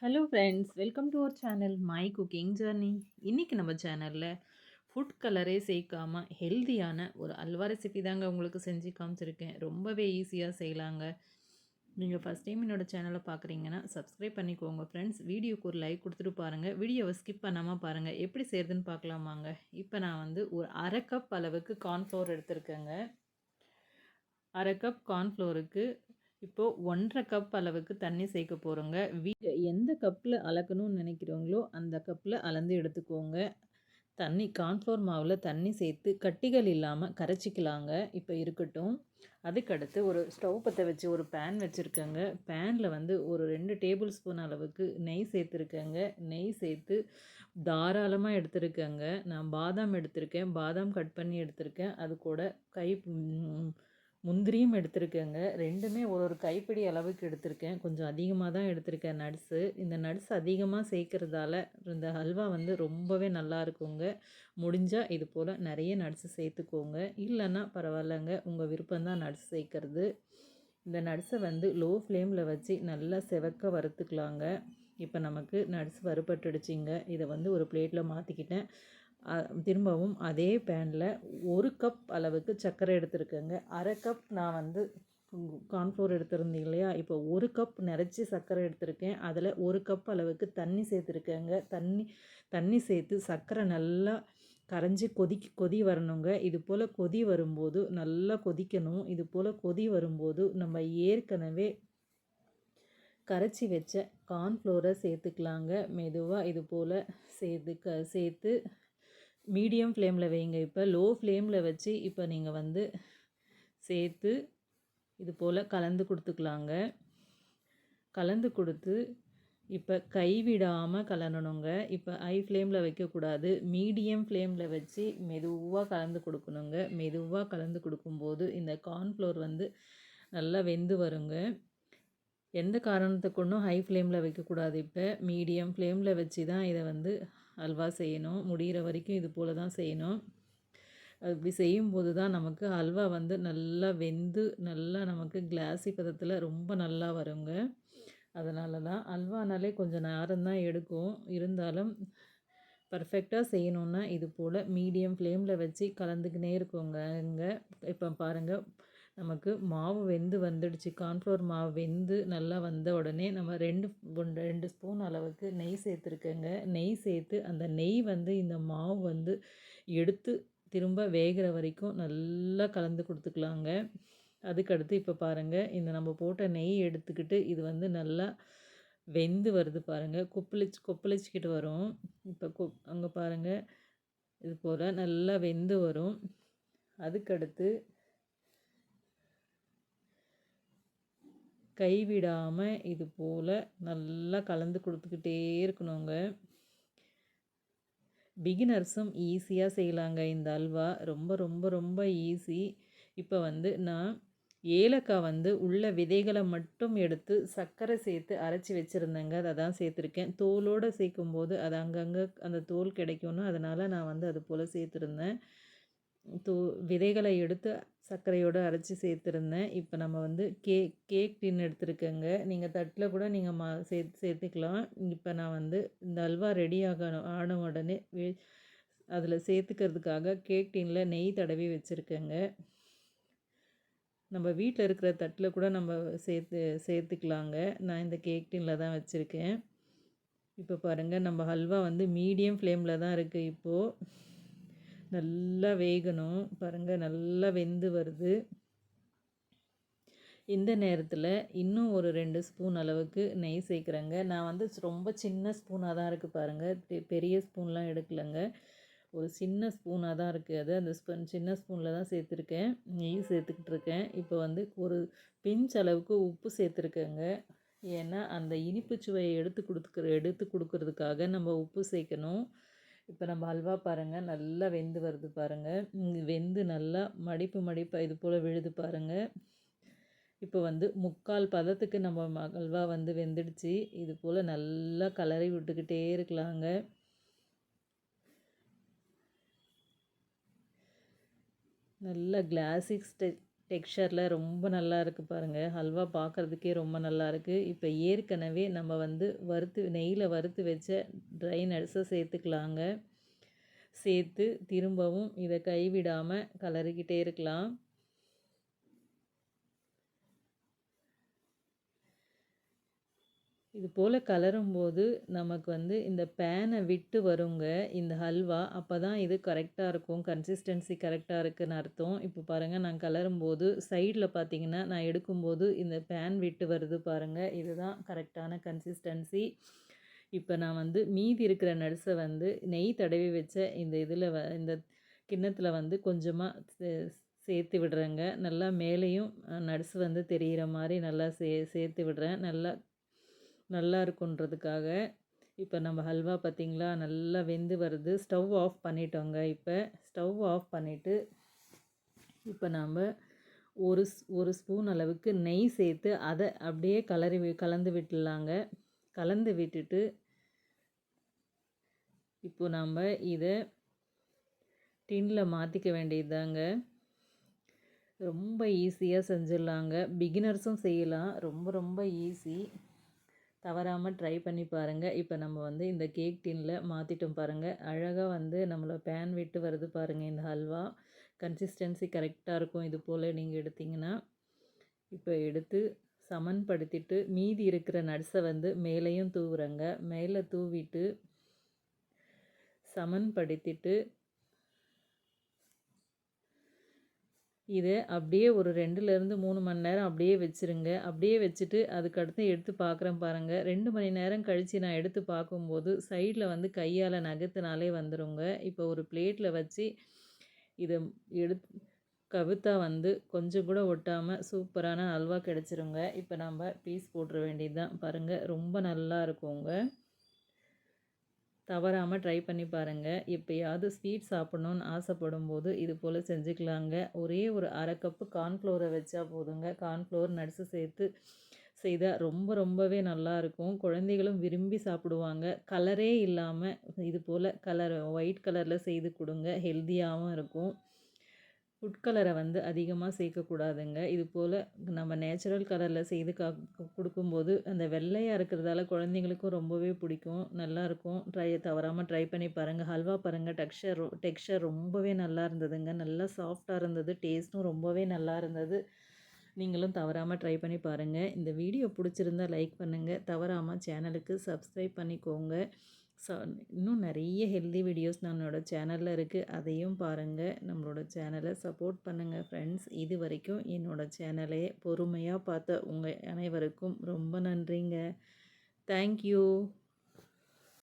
Hello friends, welcome to our channel my cooking journey. இன்றைக்கி நம்ம சேனலில் ஃபுட் கலரே சேர்க்காம ஹெல்தியான ஒரு அல்வா ரெசிபி தாங்க உங்களுக்கு செஞ்சு காமிச்சிருக்கேன். ரொம்பவே ஈஸியாக செய்யலாங்க. நீங்கள் ஃபஸ்ட் டைம் என்னோட சேனலை பார்க்குறீங்கன்னா சப்ஸ்கிரைப் பண்ணிக்கோங்க ஃப்ரெண்ட்ஸ். வீடியோக்கு ஒரு லைக் கொடுத்துட்டு பாருங்கள். வீடியோவை ஸ்கிப் பண்ணாமல் பாருங்கள். எப்படி செய்கிறதுன்னு பார்க்கலாமாங்க. இப்போ நான் வந்து ஒரு அரை கப் அளவுக்கு கார்ன்ஃப்ளவர் எடுத்திருக்கேங்க. அரை கப் கார்ன்ஃப்ளோருக்கு இப்போது 1.5 கப் அளவுக்கு தண்ணி சேர்க்க போகிறோங்க. எந்த கப்பில் அளக்கணும்னு நினைக்கிறீங்களோ அந்த கப்பில் அளந்து எடுத்துக்கோங்க. தண்ணி கார்ன்ஃப்ளோர் மாவில் தண்ணி சேர்த்து கட்டிகள் இல்லாமல் கரைச்சிக்கலாங்க. இப்போ இருக்கட்டும். அதுக்கடுத்து ஒரு ஸ்டவ் பற்ற வச்சு ஒரு பேன் வச்சுருக்கேங்க. பேனில் வந்து ஒரு 2 டேபிள் ஸ்பூன் அளவுக்கு நெய் சேர்த்துருக்கேங்க. நெய் சேர்த்து தாராளமாக எடுத்துருக்கேங்க. நான் பாதாம் எடுத்திருக்கேன். பாதாம் கட் பண்ணி எடுத்திருக்கேன். அது கூட முந்திரியும் எடுத்திருக்கேங்க. ரெண்டுமே ஒரு கைப்பிடி அளவுக்கு எடுத்திருக்கேன். கொஞ்சம் அதிகமாக தான் எடுத்திருக்கேன் நட்ஸு. இந்த நட்ஸ் அதிகமாக சேர்க்குறதால இந்த ஹல்வா வந்து ரொம்பவே நல்லா இருக்குங்க. முடிஞ்சால் இது போல் நிறைய நட்ஸு சேர்த்துக்கோங்க. இல்லைன்னா பரவாயில்லைங்க, உங்கள் விருப்பம்தான் நட்ஸ் சேர்க்குறது. இந்த நட்ஸை வந்து லோ ஃப்ளேமில் வச்சு நல்லா செவக்க வறுத்துக்கலாங்க. இப்போ நமக்கு நட்ஸ் வறுபட்டுடுச்சிங்க. இதை வந்து ஒரு பிளேட்டில் மாற்றிக்கிட்டேன். திரும்பவும் அதே பேனில் 1 கப் அளவுக்கு சர்க்கரை எடுத்துருக்கேங்க. அரை கப் நான் வந்து கார்ன்ஃப்ளோர் எடுத்துருந்தீங்க இல்லையா, இப்போ 1 கப் நிறச்சி சர்க்கரை எடுத்திருக்கேன். அதில் 1 கப் அளவுக்கு தண்ணி சேர்த்துருக்கேங்க. தண்ணி சேர்த்து சர்க்கரை நல்லா கரைஞ்சி கொதி வரணுங்க. இது போல் கொதி வரும்போது நல்லா கொதிக்கணும். இது போல் கொதி வரும்போது நம்ம ஏற்கனவே கரைச்சி வச்ச கார்ன்ஃப்ளோரை சேர்த்துக்கலாங்க. மெதுவாக இது போல் சேர்த்து மீடியம் ஃப்ளேமில் வைங்க. இப்போ லோ ஃப்ளேமில் வச்சு இப்போ நீங்கள் வந்து சேர்த்து இது போல் கலந்து கொடுத்துக்கலாங்க. கலந்து கொடுத்து இப்போ கைவிடாமல் கலரணுங்க. இப்போ ஹை ஃப்ளேமில் வைக்கக்கூடாது, மீடியம் ஃப்ளேமில் வச்சு மெதுவாக கலந்து கொடுக்கணுங்க. மெதுவாக கலந்து கொடுக்கும்போது இந்த கார்ன்ஃப்ளோர் வந்து நல்லா வெந்து வருங்க. எந்த காரணத்தை கொண்டும் ஹை ஃப்ளேமில் வைக்கக்கூடாது. இப்போ மீடியம் ஃப்ளேமில் வச்சு தான் இதை வந்து அல்வா செய்யணும். முடிகிற வரைக்கும் இது போல் தான் செய்யணும். அப்படி செய்யும்போது தான் நமக்கு அல்வா வந்து நல்லா வெந்து நல்லா நமக்கு கிளாஸி பதத்தில் ரொம்ப நல்லா வருங்க. அதனால தான் அல்வானாலே கொஞ்சம் நேரம் தான் எடுக்கும். இருந்தாலும் பர்ஃபெக்டாக செய்யணுன்னா இது போல் மீடியம் ஃப்ளேமில் வச்சு கலந்துக்கினே இருக்கோங்க. இப்போ பாருங்கள், நமக்கு மாவு வெந்து வந்துடுச்சு. கார்ன்ஃப்ளவர் மாவு வெந்து நல்லா வந்த உடனே நம்ம 2 ஸ்பூன் அளவுக்கு நெய் சேர்த்துருக்கேங்க. நெய் சேர்த்து அந்த நெய் வந்து இந்த மாவு வந்து எடுத்து திரும்ப வேகிற வரைக்கும் நல்லா கலந்து கொடுத்துக்கலாங்க. அதுக்கடுத்து இப்போ பாருங்கள், இந்த நம்ம போட்ட நெய் எடுத்துக்கிட்டு இது வந்து நல்லா வெந்து வருது பாருங்கள். கொப்பளிச்சிக்கிட்டு வரும். இப்போ அங்கே பாருங்கள், இது போல் நல்லா வெந்து வரும். அதுக்கடுத்து கைவிடாமல் இது போல் நல்லா கலந்து கொடுத்துக்கிட்டே இருக்கணுங்க. பிகினர்ஸும் ஈஸியாக செய்யலாங்க இந்த அல்வா. ரொம்ப ரொம்ப ரொம்ப ஈஸி. இப்போ வந்து நான் ஏலக்காய் வந்து உள்ள விதைகளை மட்டும் எடுத்து சர்க்கரை சேர்த்து அரைச்சி வச்சுருந்தேங்க. அதை தான் சேர்த்துருக்கேன். தோலோடு சேர்க்கும்போது அது அங்கங்கே அந்த தோல் கிடைக்கும்னு அதனால் நான் வந்து அது போல் சேர்த்துருந்தேன். விதைகளை எடுத்து சர்க்கரையோடு அரைச்சி சேர்த்துருந்தேன். இப்போ நம்ம வந்து கேக் டின் எடுத்துருக்கேங்க. நீங்கள் தட்டில் கூட நீங்கள் சேர்த்துக்கலாம். இப்போ நான் வந்து இந்த அல்வா ரெடி ஆன உடனே அதில் சேர்த்துக்கிறதுக்காக கேக் டின்னில் நெய் தடவி வச்சுருக்கேங்க. நம்ம வீட்டில் இருக்கிற தட்டில் கூட நம்ம சேர்த்துக்கலாங்க. நான் இந்த கேக் டின்னில் தான் வச்சுருக்கேன். இப்போ பாருங்கள், நம்ம ஹல்வா வந்து மீடியம் ஃப்ளேமில் தான் இருக்குது. இப்போது நல்லா வேகணும் பாருங்கள், நல்லா வெந்து வருது. இந்த நேரத்தில் இன்னும் ஒரு 2 ஸ்பூன் அளவுக்கு நெய் சேர்க்குறேங்க. நான் வந்து ரொம்ப சின்ன ஸ்பூனாக தான் இருக்குது பாருங்கள், பெரிய ஸ்பூன்லாம் எடுக்கலைங்க. ஒரு சின்ன ஸ்பூனாக தான் இருக்குது. அது அந்த சின்ன ஸ்பூனில் தான் சேர்த்துருக்கேன். நெய் சேர்த்துக்கிட்டு இருக்கேன். இப்போ வந்து ஒரு பிஞ்ச் அளவுக்கு உப்பு சேர்த்துருக்கேங்க. ஏன்னா அந்த இனிப்பு சுவையை எடுத்து கொடுக்கறதுக்காக நம்ம உப்பு சேர்க்கணும். இப்போ நம்ம அல்வா பாருங்கள் நல்லா வெந்து வருது பாருங்கள். வெந்து நல்லா மடிப்பாக இது போல் விழுது பாருங்கள். இப்போ வந்து 3/4 பதத்துக்கு நம்ம அல்வா வந்து வெந்துடுச்சு. இது போல் நல்லா கலரி விட்டுக்கிட்டே இருக்கலாங்க. நல்லா கிளாசிக் டெக்ஸ்சரில் ரொம்ப நல்லா இருக்குது பாருங்கள். ஹல்வா பார்க்குறதுக்கே ரொம்ப நல்லா இருக்குது. இப்போ ஏற்கனவே நம்ம வந்து நெய்யில் வறுத்து வச்ச ட்ரை நட்ஸை சேர்த்துக்கலாங்க. சேர்த்து திரும்பவும் இதை கைவிடாமல் கலரிக்கிட்டே இருக்கலாம். இது போல் கலரும்போது நமக்கு வந்து இந்த பேனை விட்டு வருங்க இந்த ஹல்வா. அப்போ தான் இது கரெக்டாக இருக்கும், கன்சிஸ்டன்சி கரெக்டாக இருக்குதுன்னு அர்த்தம். இப்போ பாருங்கள், நான் கலரும்போது சைடில் பார்த்தீங்கன்னா நான் எடுக்கும்போது இந்த பேன் விட்டு வருது பாருங்கள். இதுதான் கரெக்டான கன்சிஸ்டன்சி. இப்போ நான் வந்து மீதி இருக்கிற நட்ஸை வந்து நெய் தடவி வச்ச இந்த இதில் இந்த கிண்ணத்தில் வந்து கொஞ்சமாக சேர்த்து விடுறேங்க. நல்லா மேலேயும் நட்ஸ் வந்து தெரிகிற மாதிரி நல்லா சேர்த்து விடுறேன். நல்லா இருக்குன்றதுக்காக. இப்போ நம்ம ஹல்வா பார்த்திங்களா நல்லா வெந்து வருது. ஸ்டவ் ஆஃப் பண்ணிட்டோங்க. இப்போ ஸ்டவ் ஆஃப் பண்ணிவிட்டு இப்போ நாம் ஒரு ஸ்பூன் அளவுக்கு நெய் சேர்த்து அதை அப்படியே கலந்து விட்டுடலாங்க. கலந்து விட்டுட்டு இப்போ நம்ம இதை டின்னில் மாற்றிக்க வேண்டியதுதாங்க. ரொம்ப ஈஸியாக செஞ்சிடலாங்க. பிகினர்ஸும் செய்யலாம். ரொம்ப ரொம்ப ஈஸி. தவறாமல் ட்ரை பண்ணி பாருங்கள். இப்போ நம்ம வந்து இந்த கேக் டின்னில் மாற்றிட்டோம் பாருங்கள். அழகாக வந்து நம்மளை பேன் விட்டு வருது பாருங்கள். இந்த ஹல்வா கன்சிஸ்டன்சி கரெக்டாக இருக்கும். இது போல் நீங்கள் எடுத்திங்கன்னா இப்போ எடுத்து சமன்படுத்திட்டு மீதி இருக்கிற நட்ஸை வந்து மேலேயும் தூவுறேங்க. மேலே தூவிட்டு சமன்படுத்திட்டு இதை அப்படியே ஒரு 2லேருந்து 3 மணி நேரம் அப்படியே வச்சுருங்க. அப்படியே வச்சுட்டு அதுக்கடுத்து எடுத்து பார்க்குறேன் பாருங்கள். 2 மணி நேரம் கழித்து நான் எடுத்து பார்க்கும்போது சைடில் வந்து கையால் நகர்த்தினாலே வந்துடுங்க. இப்போ ஒரு பிளேட்டில் வச்சு இதை கவுத்தா வந்து கொஞ்சம் கூட ஒட்டாமல் சூப்பரான ஹல்வா கிடச்சிருங்க. இப்போ நம்ம பீஸ் போட்டுற வேண்டியது தான் பாருங்கள். ரொம்ப நல்லா இருக்குங்க. தவறாமல் ட்ரை பண்ணி பாருங்கள். எப்போயாவது ஸ்வீட் சாப்பிட்ணுன்னு ஆசைப்படும் போது இது போல் செஞ்சுக்கலாங்க. ஒரே ஒரு அரை கப்பு கார்ன்ஃப்ளோரை வச்சா போதுங்க. கார்ன்ஃப்ளோர் நட்ஸு சேர்த்து செய்தால் ரொம்பவே நல்லாயிருக்கும். குழந்தைகளும் விரும்பி சாப்பிடுவாங்க. கலரே இல்லாமல் இது போல் ஒயிட் கலரில் செய்து கொடுங்க. ஹெல்த்தியாகவும் இருக்கும். ஃபுட் கலரை வந்து அதிகமாக சேர்க்கக்கூடாதுங்க. இது போல் நம்ம நேச்சுரல் கலரில் செய்து கொடுக்கும்போது அந்த வெள்ளையாக இருக்கிறதால குழந்தைங்களுக்கும் ரொம்பவே பிடிக்கும். நல்லாயிருக்கும். தவறாமல் ட்ரை பண்ணி பாருங்கள். ஹல்வா பாருங்கள், டெக்ஸ்சர் ரொம்பவே நல்லா இருந்ததுங்க. நல்லா சாஃப்டாக இருந்தது. டேஸ்ட்டும் ரொம்பவே நல்லா இருந்தது. நீங்களும் தவறாமல் ட்ரை பண்ணி பாருங்கள். இந்த வீடியோ பிடிச்சிருந்தா லைக் பண்ணுங்கள். தவறாமல் சேனலுக்கு சப்ஸ்கிரைப் பண்ணிக்கோங்க. இன்னும் நிறைய ஹெல்தி வீடியோஸ் நம்மளோட சேனலில் இருக்குது. அதையும் பாருங்கள். நம்மளோட சேனலை சப்போர்ட் பண்ணுங்கள் ஃப்ரெண்ட்ஸ். இது வரைக்கும் என்னோடய சேனலை பொறுமையாக பார்த்த உங்கள் அனைவருக்கும் ரொம்ப நன்றிங்க. தேங்க்யூ.